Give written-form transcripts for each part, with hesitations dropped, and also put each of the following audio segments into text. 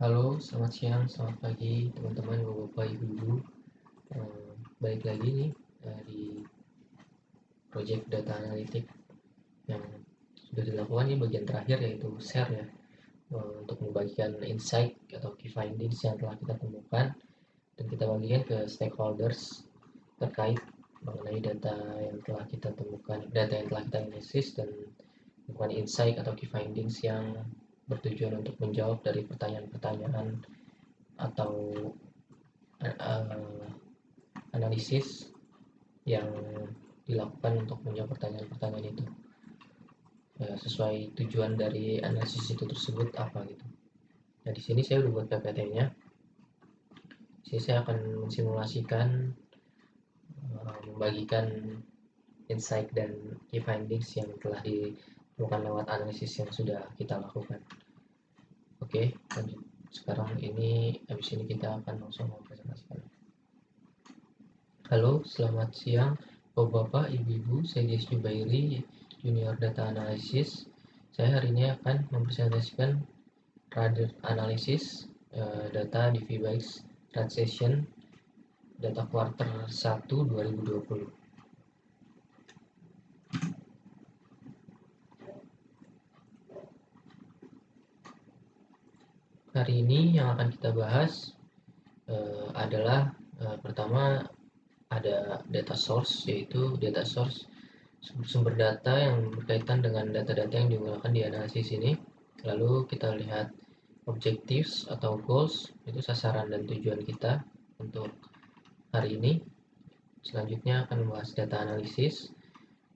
Halo, selamat siang, selamat pagi, teman-teman, bapak, ibu-ibu. Balik lagi nih di project data analitik yang sudah dilakukan di bagian terakhir, yaitu share ya, untuk membagikan insight atau key findings yang telah kita temukan dan kita bagikan ke stakeholders terkait mengenai data yang telah kita temukan, data yang telah kita analisis, dan bukan insight atau key findings yang bertujuan untuk menjawab dari pertanyaan-pertanyaan atau uh, analisis yang dilakukan untuk menjawab pertanyaan-pertanyaan itu, ya, sesuai tujuan dari analisis itu tersebut apa gitu. Nah, di sini saya udah buat PPT-nya. Sini saya akan mensimulasikan membagikan insight dan key findings yang telah dilakukan lewat analisis yang sudah kita lakukan. Oke, lanjut. Sekarang habis ini kita akan langsung mempresentasikan. Halo, selamat siang Bapak-bapak, Ibu-ibu, saya Des Jubairi, Junior Data Analysis. Saya hari ini akan mempresentasikan radar analisis data di VBIX Rad Session data quarter 1 2020. Hari ini yang akan kita bahas adalah pertama ada data source, yaitu data source sumber data yang berkaitan dengan data-data yang digunakan di analisis ini. Lalu kita lihat objectives atau goals, itu sasaran dan tujuan kita untuk hari ini. Selanjutnya akan membahas data analisis,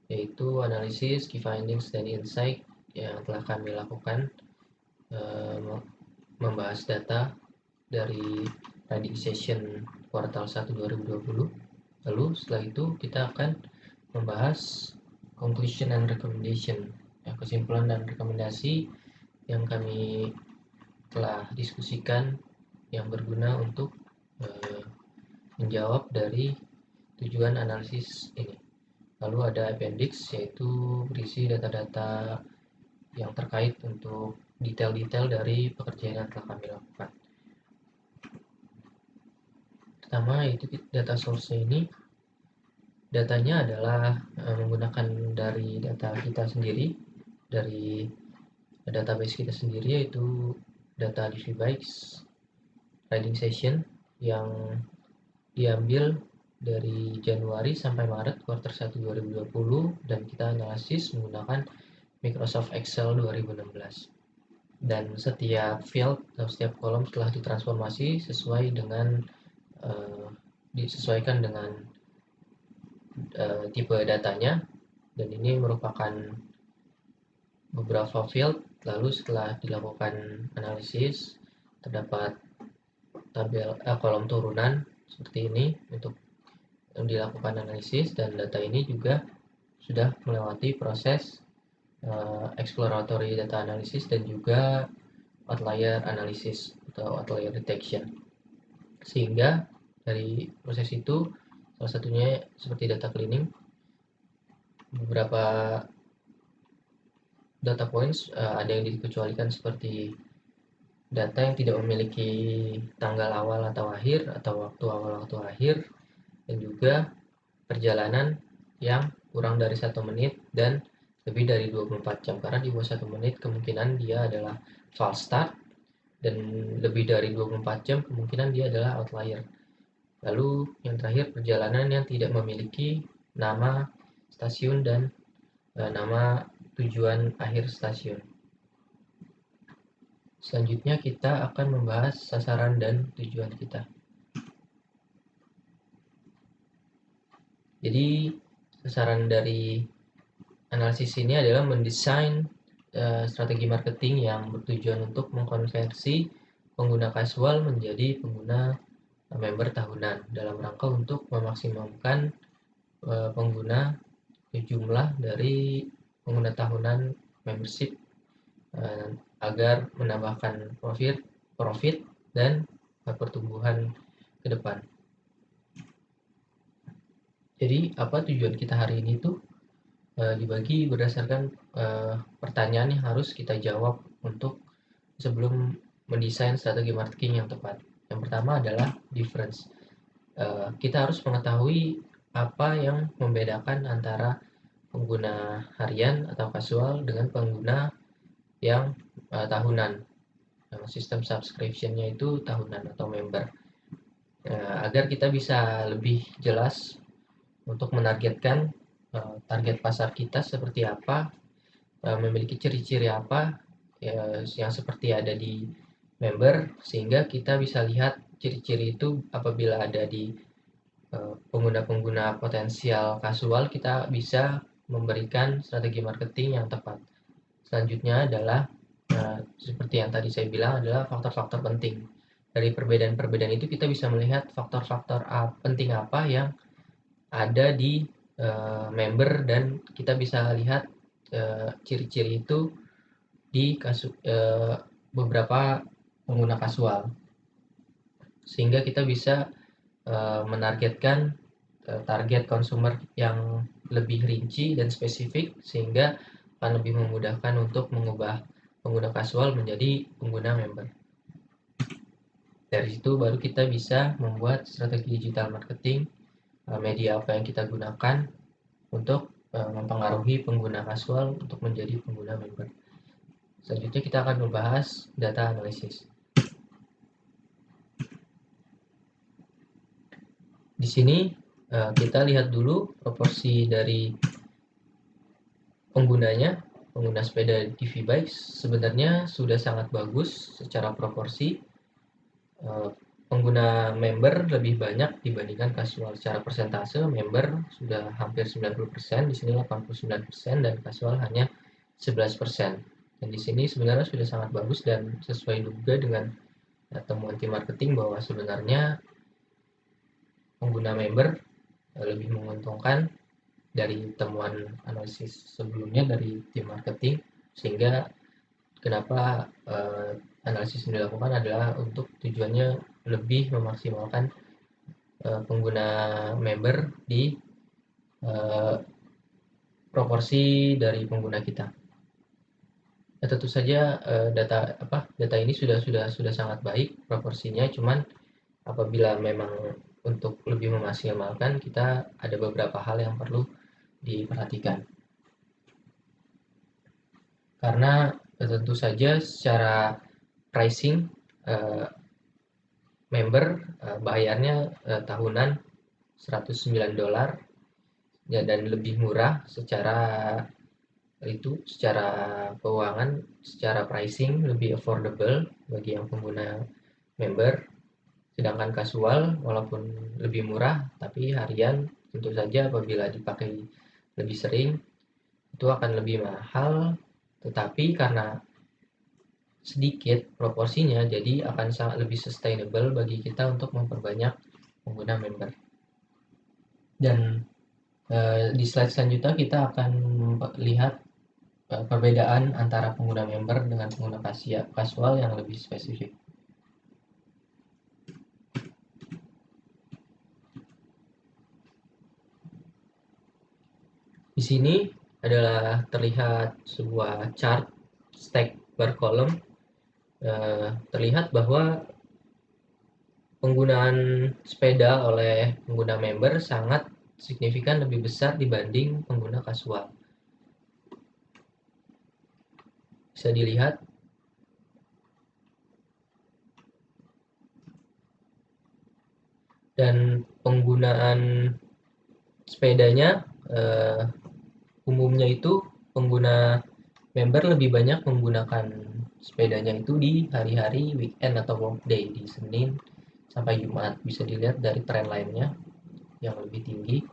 yaitu analisis, key findings, dan insight yang telah kami lakukan, membahas data dari Reading Session kuartal 1 2020. Lalu setelah itu kita akan membahas conclusion and recommendation, ya, kesimpulan dan rekomendasi yang kami telah diskusikan yang berguna untuk menjawab dari tujuan analisis ini. Lalu ada appendix, yaitu berisi data-data yang terkait untuk detail-detail dari pekerjaan yang telah kami lakukan. Pertama, yaitu data source ini. Datanya adalah menggunakan dari data kita sendiri, dari database kita sendiri, yaitu data di VBIX Reading Session yang diambil dari Januari sampai Maret kuartal 1 2020, dan kita analisis menggunakan Microsoft Excel 2016. Dan setiap field atau setiap kolom telah ditransformasi sesuai dengan disesuaikan dengan tipe datanya, dan ini merupakan beberapa field. Lalu setelah dilakukan analisis, terdapat tabel kolom turunan seperti ini untuk dilakukan analisis, dan data ini juga sudah melewati proses exploratory data analysis dan juga outlier analysis atau outlier detection. Sehingga dari proses itu, salah satunya seperti data cleaning, beberapa data points ada yang dikecualikan, seperti data yang tidak memiliki tanggal awal atau akhir, atau waktu awal waktu akhir, dan juga perjalanan yang kurang dari 1 menit dan lebih dari 24 jam, karena di bawah 1 menit kemungkinan dia adalah false start, dan lebih dari 24 jam kemungkinan dia adalah outlier. Lalu yang terakhir, perjalanan yang tidak memiliki nama stasiun dan nama tujuan akhir stasiun. Selanjutnya kita akan membahas sasaran dan tujuan kita. Jadi sasaran dari analisis ini adalah mendesain strategi marketing yang bertujuan untuk mengkonversi pengguna casual menjadi pengguna member tahunan, dalam rangka untuk memaksimalkan pengguna jumlah dari pengguna tahunan membership agar menambahkan profit dan pertumbuhan ke depan. Jadi apa tujuan kita hari ini tuh dibagi berdasarkan pertanyaan yang harus kita jawab untuk sebelum mendesain strategi marketing yang tepat. Yang pertama adalah difference. Kita harus mengetahui apa yang membedakan antara pengguna harian atau kasual dengan pengguna yang tahunan. Sistem subscription-nya itu tahunan atau member. Agar kita bisa lebih jelas untuk menargetkan target pasar kita seperti apa, memiliki ciri-ciri apa yang seperti ada di member, sehingga kita bisa lihat ciri-ciri itu apabila ada di pengguna-pengguna potensial kasual, kita bisa memberikan strategi marketing yang tepat. Selanjutnya adalah seperti yang tadi saya bilang adalah faktor-faktor penting. Dari perbedaan-perbedaan itu kita bisa melihat faktor-faktor penting apa yang ada di member, dan kita bisa lihat ciri-ciri itu di beberapa pengguna kasual, sehingga kita bisa menargetkan target konsumer yang lebih rinci dan spesifik, sehingga akan lebih memudahkan untuk mengubah pengguna kasual menjadi pengguna member. Dari situ baru kita bisa membuat strategi digital marketing, media apa yang kita gunakan untuk mempengaruhi pengguna kasual untuk menjadi pengguna member. Selanjutnya kita akan membahas data analisis. Di sini kita lihat dulu proporsi dari penggunanya. Pengguna sepeda DV Bikes sebenarnya sudah sangat bagus secara proporsi. Pengguna member lebih banyak dibandingkan kasual. Secara persentase member sudah hampir 90%, di sini 89%, dan kasual hanya 11%. Dan di sini sebenarnya sudah sangat bagus dan sesuai juga dengan temuan tim marketing bahwa sebenarnya pengguna member lebih menguntungkan dari temuan analisis sebelumnya dari tim marketing, sehingga kenapa analisis yang dilakukan adalah untuk tujuannya lebih memaksimalkan pengguna member di proporsi dari pengguna kita. Tentu saja data ini sudah sangat baik proporsinya, cuman apabila memang untuk lebih memaksimalkan, kita ada beberapa hal yang perlu diperhatikan. Karena tentu saja secara pricing member bayarnya tahunan $109 ya, dan lebih murah secara keuangan, secara pricing lebih affordable bagi yang pengguna member. Sedangkan kasual walaupun lebih murah, tapi harian tentu saja apabila dipakai lebih sering itu akan lebih mahal, tetapi karena sedikit proporsinya jadi akan sangat lebih sustainable bagi kita untuk memperbanyak pengguna member. Dan di slide selanjutnya kita akan lihat perbedaan antara pengguna member dengan pengguna kasual yang lebih spesifik. Di sini adalah terlihat sebuah chart stack bar column. Terlihat bahwa penggunaan sepeda oleh pengguna member sangat signifikan lebih besar dibanding pengguna kasual. Bisa dilihat dan penggunaan sepedanya umumnya itu pengguna member lebih banyak menggunakan sepedanya itu di hari-hari weekend atau workday, di Senin sampai Jumat. Bisa dilihat dari tren lainnya yang lebih tinggi.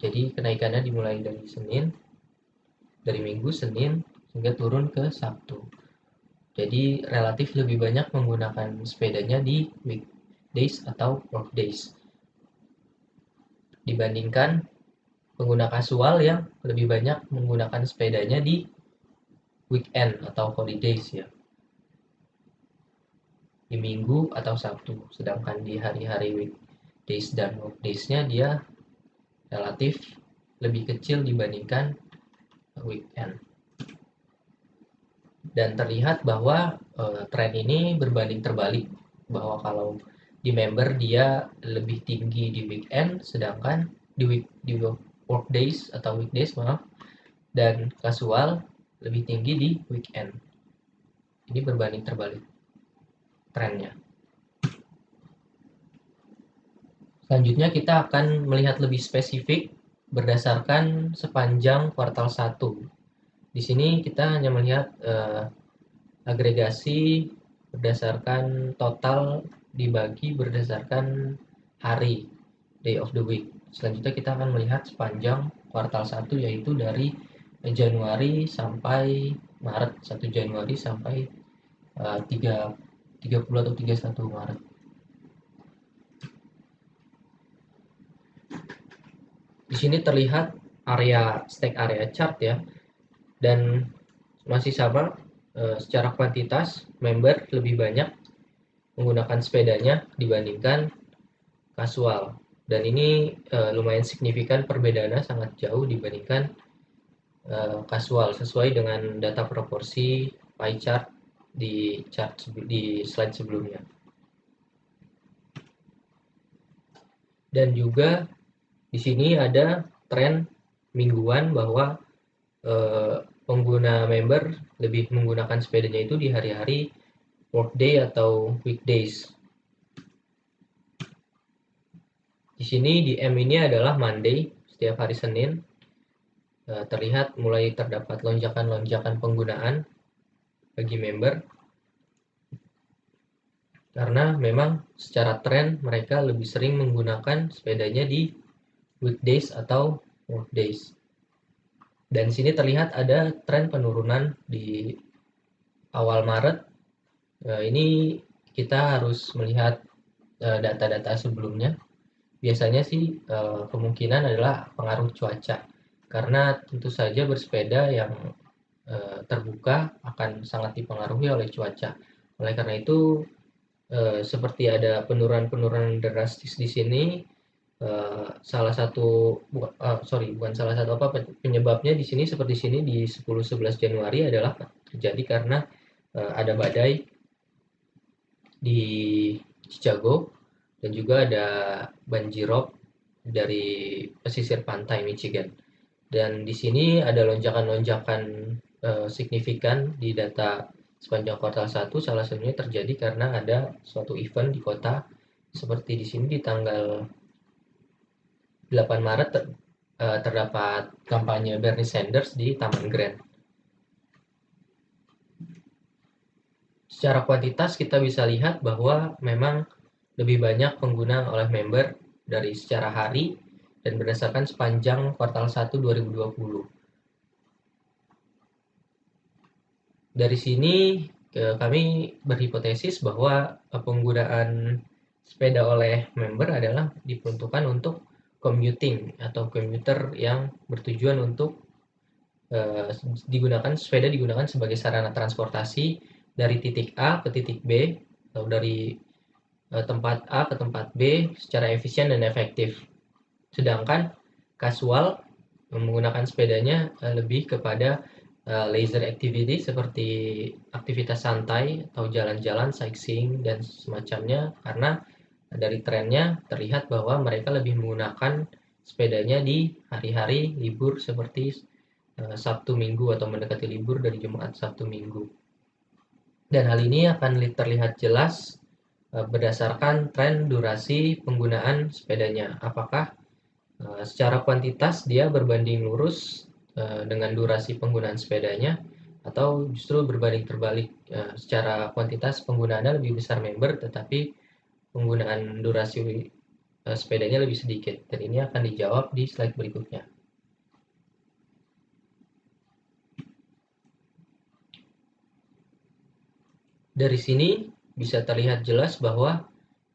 Jadi kenaikannya dimulai dari Minggu, Senin, hingga turun ke Sabtu. Jadi relatif lebih banyak menggunakan sepedanya di weekdays atau workdays dibandingkan pengguna kasual yang lebih banyak menggunakan sepedanya di weekend atau holidays ya, di Minggu atau Sabtu. Sedangkan di hari-hari weekdays dan workdays-nya dia relatif lebih kecil dibandingkan weekend. Dan terlihat bahwa tren ini berbanding terbalik, bahwa kalau di member dia lebih tinggi di weekend, sedangkan di workdays atau weekdays maaf, dan casual lebih tinggi di weekend. Ini berbanding terbalik trennya. Selanjutnya kita akan melihat lebih spesifik berdasarkan sepanjang kuartal 1. Di sini kita hanya melihat agregasi berdasarkan total dibagi berdasarkan hari, day of the week. Selanjutnya kita akan melihat sepanjang kuartal 1, yaitu dari Januari sampai Maret, 1 Januari sampai 30 atau 31 Maret. Di sini terlihat area stack area chart ya, dan masih sama secara kuantitas member lebih banyak menggunakan sepedanya dibandingkan kasual, dan ini lumayan signifikan perbedaannya, sangat jauh dibandingkan kasual sesuai dengan data proporsi pie chart di slide sebelumnya. Dan juga di sini ada tren mingguan bahwa pengguna member lebih menggunakan sepedanya itu di hari-hari workday atau weekdays. Di sini di M ini adalah Monday, setiap hari Senin. Terlihat mulai terdapat lonjakan-lonjakan penggunaan bagi member, karena memang secara tren mereka lebih sering menggunakan sepedanya di weekdays atau workdays. Dan sini terlihat ada tren penurunan di awal Maret. Ini kita harus melihat data-data sebelumnya. Biasanya sih kemungkinan adalah pengaruh cuaca, karena tentu saja bersepeda yang terbuka akan sangat dipengaruhi oleh cuaca. Oleh karena itu seperti ada penurunan drastis di sini. Salah satu bukan salah satu penyebabnya di sini, seperti sini di 10-11 Januari adalah terjadi karena ada badai di Chicago, dan juga ada banjirop dari pesisir pantai Michigan. Dan di sini ada lonjakan-lonjakan signifikan di data sepanjang kuartal 1, salah satunya terjadi karena ada suatu event di kota, seperti di sini di tanggal 8 Maret terdapat kampanye Bernie Sanders di Taman Grand. Secara kuantitas kita bisa lihat bahwa memang lebih banyak pengguna oleh member dari secara hari dan berdasarkan sepanjang kuartal 1 2020. Dari sini kami berhipotesis bahwa penggunaan sepeda oleh member adalah diperuntukkan untuk commuting atau commuter yang bertujuan untuk sepeda digunakan sebagai sarana transportasi dari titik A ke titik B, atau dari tempat A ke tempat B secara efisien dan efektif. Sedangkan casual menggunakan sepedanya lebih kepada leisure activity seperti aktivitas santai atau jalan-jalan, sightseeing dan semacamnya, karena dari trennya terlihat bahwa mereka lebih menggunakan sepedanya di hari-hari libur seperti Sabtu Minggu atau mendekati libur dari Jumat Sabtu Minggu. Dan hal ini akan terlihat jelas berdasarkan tren durasi penggunaan sepedanya. Apakah secara kuantitas dia berbanding lurus dengan durasi penggunaan sepedanya, atau justru berbanding terbalik, secara kuantitas penggunaannya lebih besar member tetapi penggunaan durasi sepedanya lebih sedikit. Dan ini akan dijawab di slide berikutnya. Dari sini bisa terlihat jelas bahwa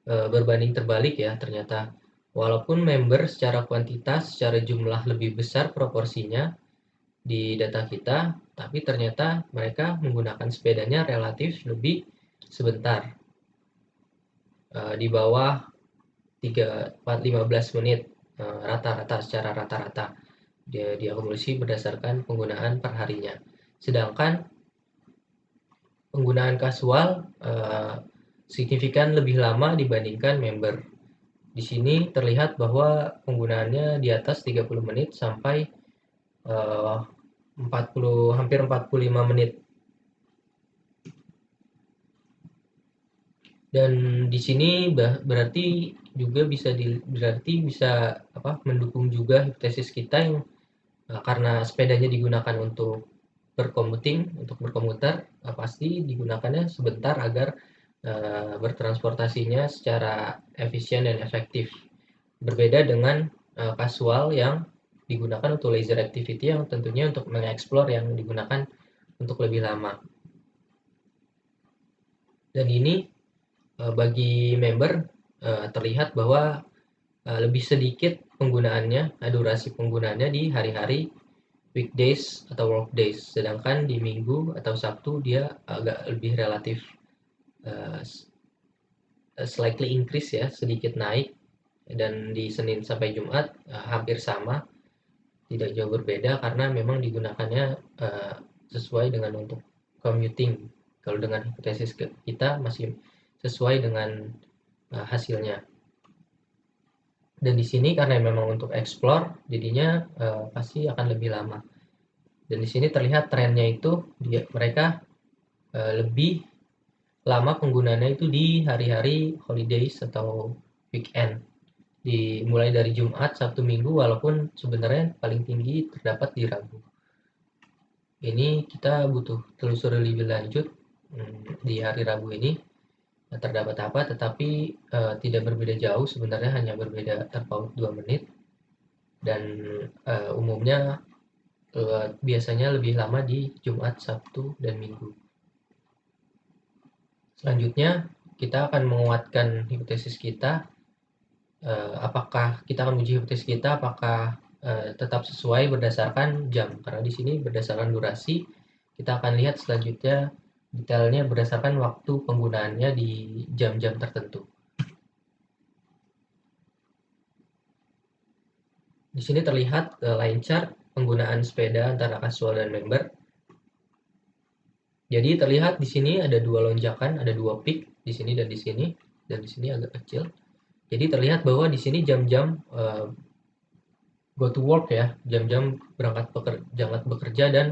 berbanding terbalik ya, ternyata walaupun member secara kuantitas, secara jumlah lebih besar proporsinya di data kita, tapi ternyata mereka menggunakan sepedanya relatif lebih sebentar, di bawah 15 menit rata-rata, secara rata-rata diakumulasi berdasarkan penggunaan perharinya. Sedangkan penggunaan kasual signifikan lebih lama dibandingkan member. Di sini terlihat bahwa penggunaannya di atas 30 menit sampai 40 hampir 45 menit. Dan di sini berarti bisa mendukung juga hipotesis kita yang karena sepedanya digunakan untuk berkomuter, pasti digunakannya sebentar agar bertransportasinya secara efisien dan efektif. Berbeda dengan kasual yang digunakan untuk leisure activity yang tentunya untuk mengeksplor yang digunakan untuk lebih lama. Dan ini bagi member terlihat bahwa lebih sedikit penggunaannya, durasi penggunaannya di hari-hari weekdays atau workdays, sedangkan di Minggu atau Sabtu dia agak lebih relatif slightly increase ya, sedikit naik, dan di Senin sampai Jumat hampir sama, tidak jauh berbeda karena memang digunakannya sesuai dengan untuk commuting. Kalau dengan hipotesis kita masih sesuai dengan hasilnya. Dan di sini karena memang untuk explore, jadinya pasti akan lebih lama. Dan di sini terlihat trennya itu mereka lebih lama penggunaannya itu di hari-hari holidays atau weekend. Mulai dari Jumat, Sabtu, Minggu, walaupun sebenarnya paling tinggi terdapat di Rabu. Ini kita butuh telusuri lebih lanjut di hari Rabu ini terdapat apa, tetapi tidak berbeda jauh, sebenarnya hanya berbeda terpaut 2 menit. Dan umumnya biasanya lebih lama di Jumat, Sabtu, dan Minggu. Selanjutnya kita akan menguatkan hipotesis kita. Apakah kita akan uji hipotesis kita apakah tetap sesuai berdasarkan jam, karena di sini berdasarkan durasi. Kita akan lihat selanjutnya detailnya berdasarkan waktu penggunaannya di jam-jam tertentu. Di sini terlihat line chart penggunaan sepeda antara kasual dan member. Jadi terlihat di sini ada dua lonjakan, ada dua peak di sini dan di sini, dan di sini agak kecil. Jadi terlihat bahwa di sini jam-jam go to work ya, jam-jam berangkat bekerja dan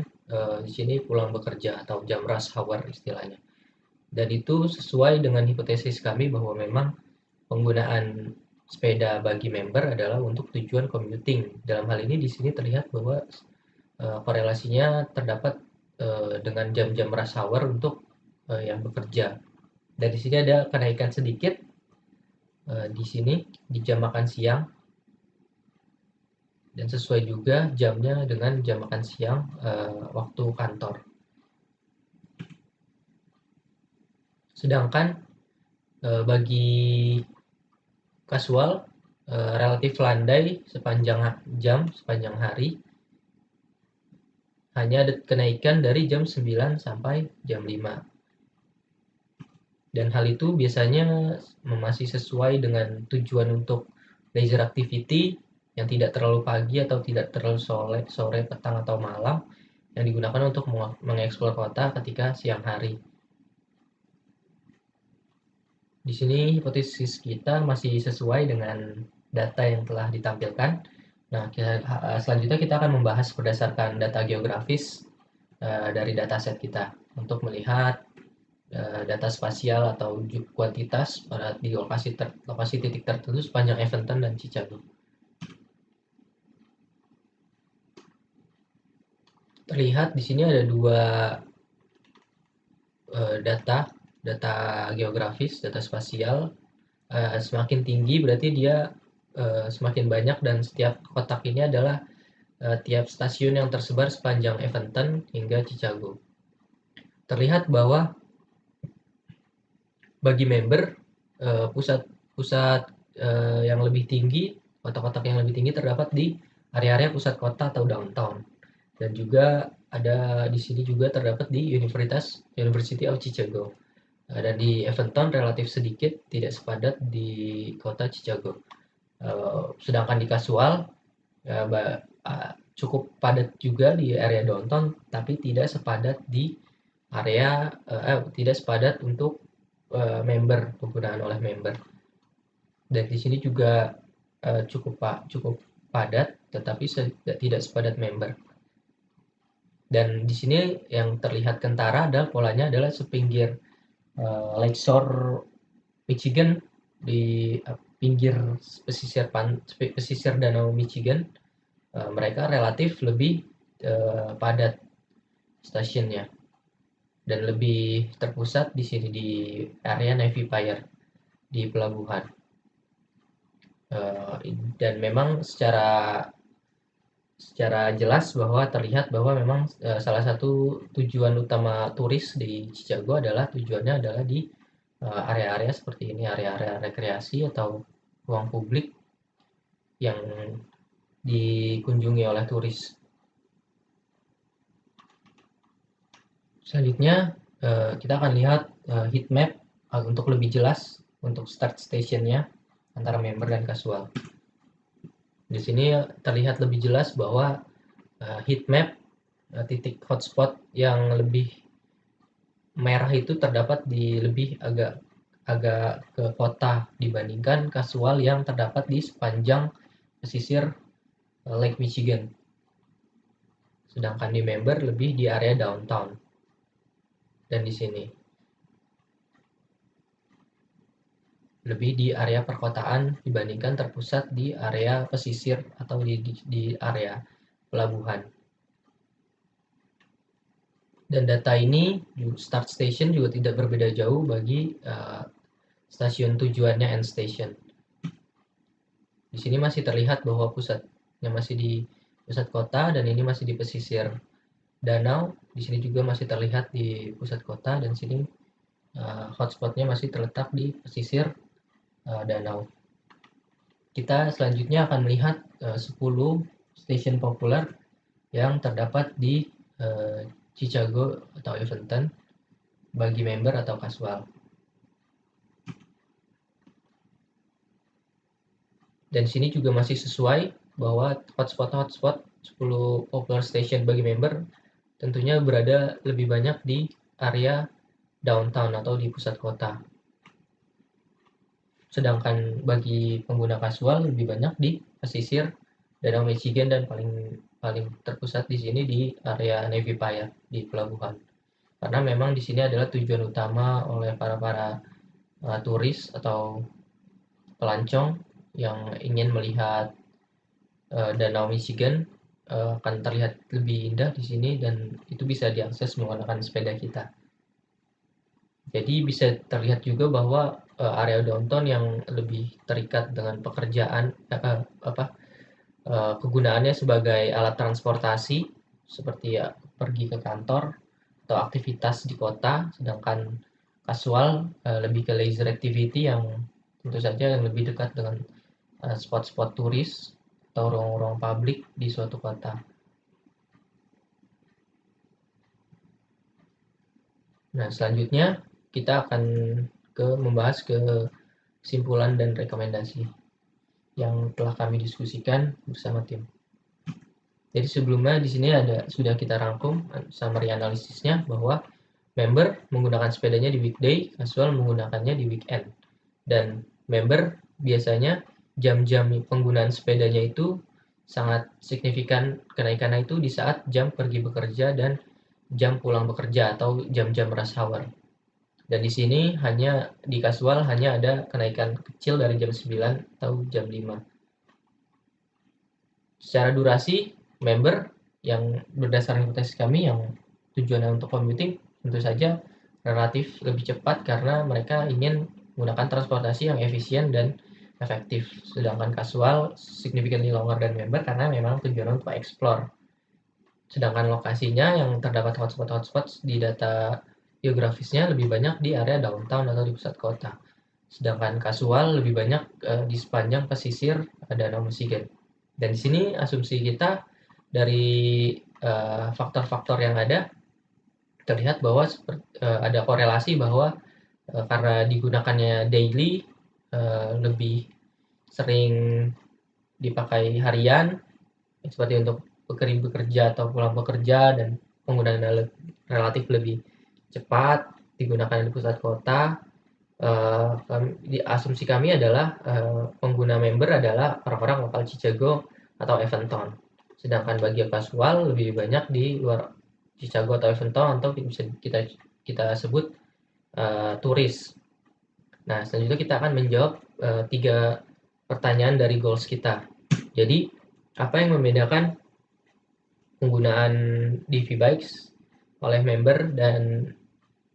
di sini pulang bekerja atau jam rush hour istilahnya. Dan itu sesuai dengan hipotesis kami bahwa memang penggunaan sepeda bagi member adalah untuk tujuan commuting. Dalam hal ini di sini terlihat bahwa korelasinya terdapat dengan jam-jam rush hour untuk yang bekerja. Dan di sini ada kenaikan sedikit di sini di jam makan siang, dan sesuai juga jamnya dengan jam makan siang waktu kantor. Sedangkan bagi kasual relatif landai sepanjang hari, hanya ada kenaikan dari jam 9 sampai jam 5. Dan hal itu biasanya masih sesuai dengan tujuan untuk leisure activity yang tidak terlalu pagi atau tidak terlalu sore, petang atau malam, yang digunakan untuk mengeksplor kota ketika siang hari. Di sini hipotesis kita masih sesuai dengan data yang telah ditampilkan. Nah, selanjutnya kita akan membahas berdasarkan data geografis dari dataset kita untuk melihat data spasial atau kuantitas di lokasi titik tertentu sepanjang Eventon dan Chicago. Terlihat di sini ada dua data geografis, data spasial. Semakin tinggi berarti dia semakin banyak, dan setiap kotak ini adalah tiap stasiun yang tersebar sepanjang Eventon hingga Chicago. Terlihat bahwa bagi member pusat yang lebih tinggi, kotak-kotak yang lebih tinggi terdapat di area-area pusat kota atau downtown, dan juga ada di sini juga terdapat di University of Chicago. Dan di Eventon relatif sedikit, tidak sepadat di kota Chicago. Sedangkan di kasual cukup padat juga di area downtown, tapi tidak sepadat di area tidak sepadat untuk member, penggunaan oleh member. Dan di sini juga cukup padat, tetapi tidak sepadat member. Dan di sini yang terlihat kentara adalah polanya adalah sepinggir Lakeshore Michigan, di pinggir pesisir danau Michigan, mereka relatif lebih padat stasiunnya dan lebih terpusat di sini di area Navy Pier di pelabuhan. Dan memang secara jelas bahwa terlihat bahwa memang salah satu tujuan utama turis di Chicago adalah tujuannya adalah di area-area seperti ini, area-area rekreasi atau ruang publik yang dikunjungi oleh turis. Selanjutnya kita akan lihat heat map untuk lebih jelas untuk start stationnya antara member dan casual. Di sini terlihat lebih jelas bahwa heat map titik hotspot yang lebih merah itu terdapat di lebih agak ke kota dibandingkan casual yang terdapat di sepanjang pesisir Lake Michigan. Sedangkan di member lebih di area downtown. Dan di sini lebih di area perkotaan dibandingkan terpusat di area pesisir atau di area pelabuhan. Dan data ini start station juga tidak berbeda jauh bagi stasiun tujuannya end station. Di sini masih terlihat bahwa pusatnya masih di pusat kota dan ini masih di pesisir danau. Di sini juga masih terlihat di pusat kota dan sini hotspotnya masih terletak di pesisir danau. Kita selanjutnya akan melihat 10 stasiun populer yang terdapat di Chicago atau Evanston bagi member atau casual. Dan sini juga masih sesuai bahwa hotspot 10 popular station bagi member tentunya berada lebih banyak di area downtown atau di pusat kota. Sedangkan bagi pengguna casual lebih banyak di pesisir Danau Michigan dan paling terpusat di sini di area Navy Pier di pelabuhan. Karena memang di sini adalah tujuan utama oleh para turis atau pelancong yang ingin melihat Danau Michigan akan terlihat lebih indah di sini dan itu bisa diakses menggunakan sepeda kita. Jadi bisa terlihat juga bahwa area downtown yang lebih terikat dengan pekerjaan kegunaannya sebagai alat transportasi seperti ya pergi ke kantor atau aktivitas di kota, sedangkan casual lebih ke leisure activity yang tentu saja yang lebih dekat dengan spot-spot turis atau ruang-ruang publik di suatu kota. Nah, selanjutnya kita akan membahas kesimpulan dan rekomendasi yang telah kami diskusikan bersama tim. Jadi sebelumnya di sini sudah kita rangkum summary analisisnya bahwa member menggunakan sepedanya di weekday, casual menggunakannya di weekend. Dan member biasanya jam-jam penggunaan sepedanya itu sangat signifikan kenaikannya itu di saat jam pergi bekerja dan jam pulang bekerja atau jam-jam rush hour. Dan di sini hanya di casual hanya ada kenaikan kecil dari jam 9 atau jam 5. Secara durasi, member yang berdasarkan hipotesis kami yang tujuannya untuk commuting tentu saja relatif lebih cepat karena mereka ingin menggunakan transportasi yang efisien dan efektif. Sedangkan casual significantly longer dan member karena memang tujuan untuk explore. Sedangkan lokasinya yang terdapat hotspot di data geografisnya lebih banyak di area downtown atau di pusat kota. Sedangkan casual lebih banyak di sepanjang pesisir Danau Michigan. Dan di sini asumsi kita dari faktor-faktor yang ada terlihat bahwa ada korelasi bahwa karena digunakannya daily lebih sering dipakai harian seperti untuk bekerja atau pulang bekerja dan penggunaan relatif lebih cepat, digunakan di pusat kota. Asumsi kami adalah pengguna member adalah orang-orang lokal Chicago atau Evanston. Sedangkan bagi kasual lebih banyak di luar Chicago atau Evanston, atau bisa kita sebut turis. Nah, selanjutnya kita akan menjawab 3 pertanyaan dari goals kita. Jadi, apa yang membedakan penggunaan DV Bikes oleh member dan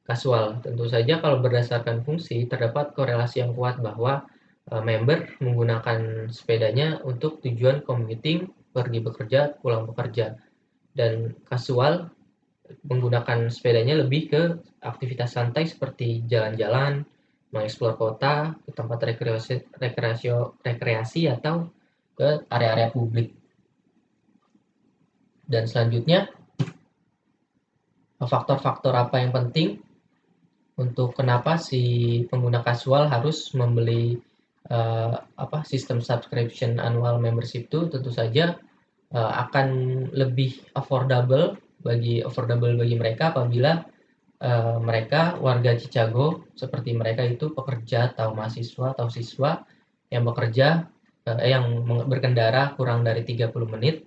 kasual? Tentu saja kalau berdasarkan fungsi, terdapat korelasi yang kuat bahwa member menggunakan sepedanya untuk tujuan commuting, pergi bekerja, pulang bekerja. Dan kasual menggunakan sepedanya lebih ke aktivitas santai seperti jalan-jalan, mengeksplor kota, ke tempat rekreasi atau ke area-area publik. Dan selanjutnya, faktor-faktor apa yang penting untuk kenapa si pengguna kasual harus membeli sistem subscription annual membership itu? Tentu saja akan lebih affordable bagi mereka apabila mereka warga Chicago, seperti mereka itu pekerja atau mahasiswa atau siswa yang bekerja yang berkendara kurang dari 30 menit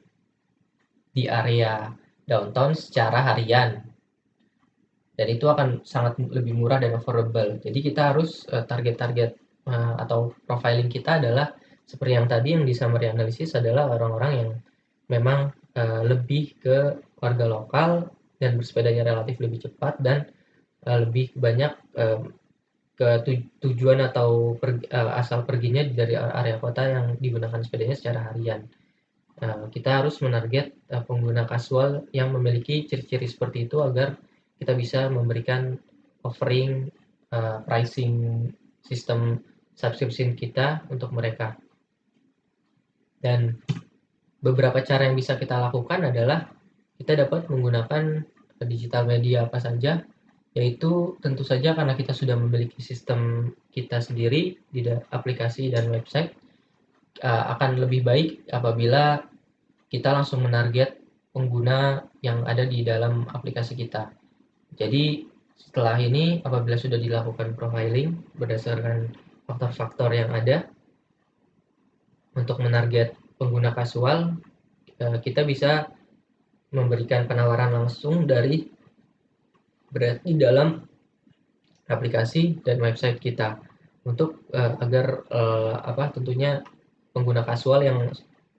di area downtown secara harian. Dan itu akan sangat lebih murah dan affordable. Jadi kita harus target-target atau profiling kita adalah seperti yang tadi yang di summary analysis adalah orang-orang yang memang lebih ke warga lokal dan bersepedanya relatif lebih cepat dan lebih banyak ke tujuan atau asal perginya dari area kota yang digunakan sepedanya secara harian. Kita harus menarget pengguna kasual yang memiliki ciri-ciri seperti itu agar kita bisa memberikan offering pricing sistem subscription kita untuk mereka. Dan beberapa cara yang bisa kita lakukan adalah kita dapat menggunakan digital media apa saja, yaitu tentu saja karena kita sudah memiliki sistem kita sendiri di aplikasi dan website, akan lebih baik apabila kita langsung menarget pengguna yang ada di dalam aplikasi kita. Jadi setelah ini apabila sudah dilakukan profiling berdasarkan faktor-faktor yang ada untuk menarget pengguna kasual, kita bisa memberikan penawaran langsung dari berarti dalam aplikasi dan website kita untuk agar tentunya pengguna kasual yang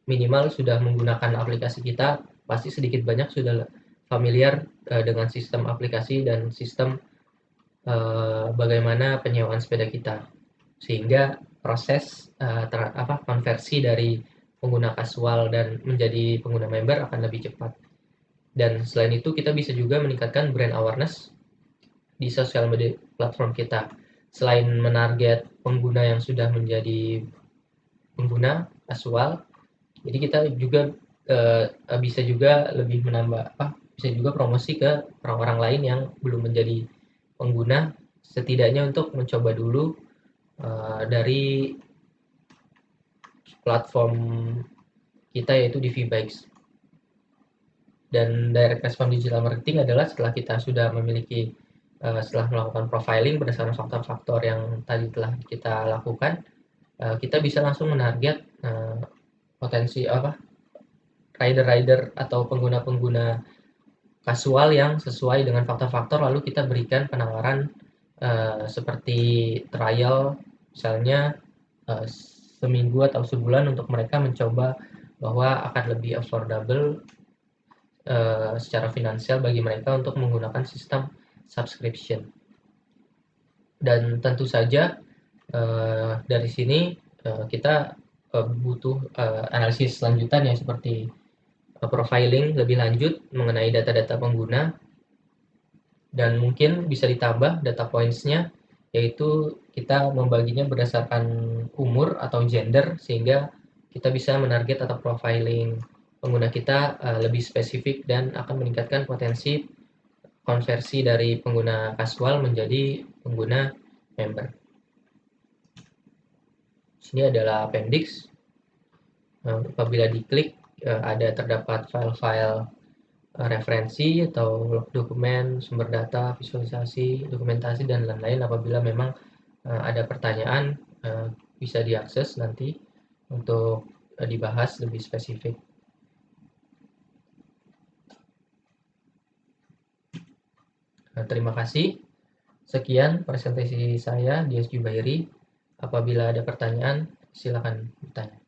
minimal sudah menggunakan aplikasi kita pasti sedikit banyak sudah familiar dengan sistem aplikasi dan sistem bagaimana penyewaan sepeda kita, sehingga proses konversi dari pengguna kasual dan menjadi pengguna member akan lebih cepat. Dan selain itu kita bisa juga meningkatkan brand awareness di sosial media platform kita. Selain menarget pengguna yang sudah menjadi pengguna kasual, jadi kita juga bisa juga lebih bisa juga promosi ke orang-orang lain yang belum menjadi pengguna, setidaknya untuk mencoba dulu dari platform kita yaitu DV Bikes. Dan direct response digital marketing adalah setelah kita sudah memiliki setelah melakukan profiling berdasarkan faktor-faktor yang tadi telah kita lakukan, kita bisa langsung menarget potensi rider-rider atau pengguna-pengguna kasual yang sesuai dengan faktor-faktor, lalu kita berikan penawaran seperti trial misalnya seminggu atau sebulan untuk mereka mencoba bahwa akan lebih affordable secara finansial bagi mereka untuk menggunakan sistem subscription. Dan tentu saja dari sini kita butuh analisis lanjutan yang seperti profiling lebih lanjut mengenai data-data pengguna, dan mungkin bisa ditambah data points-nya, yaitu kita membaginya berdasarkan umur atau gender, sehingga kita bisa menarget atau profiling pengguna kita lebih spesifik dan akan meningkatkan potensi konversi dari pengguna kasual menjadi pengguna member. Sini adalah appendix. Apabila diklik ada terdapat file-file referensi atau log dokumen, sumber data, visualisasi, dokumentasi, dan lain-lain. Apabila memang ada pertanyaan, bisa diakses nanti untuk dibahas lebih spesifik. Terima kasih. Sekian presentasi saya, Dias Jubairi. Apabila ada pertanyaan, silakan bertanya.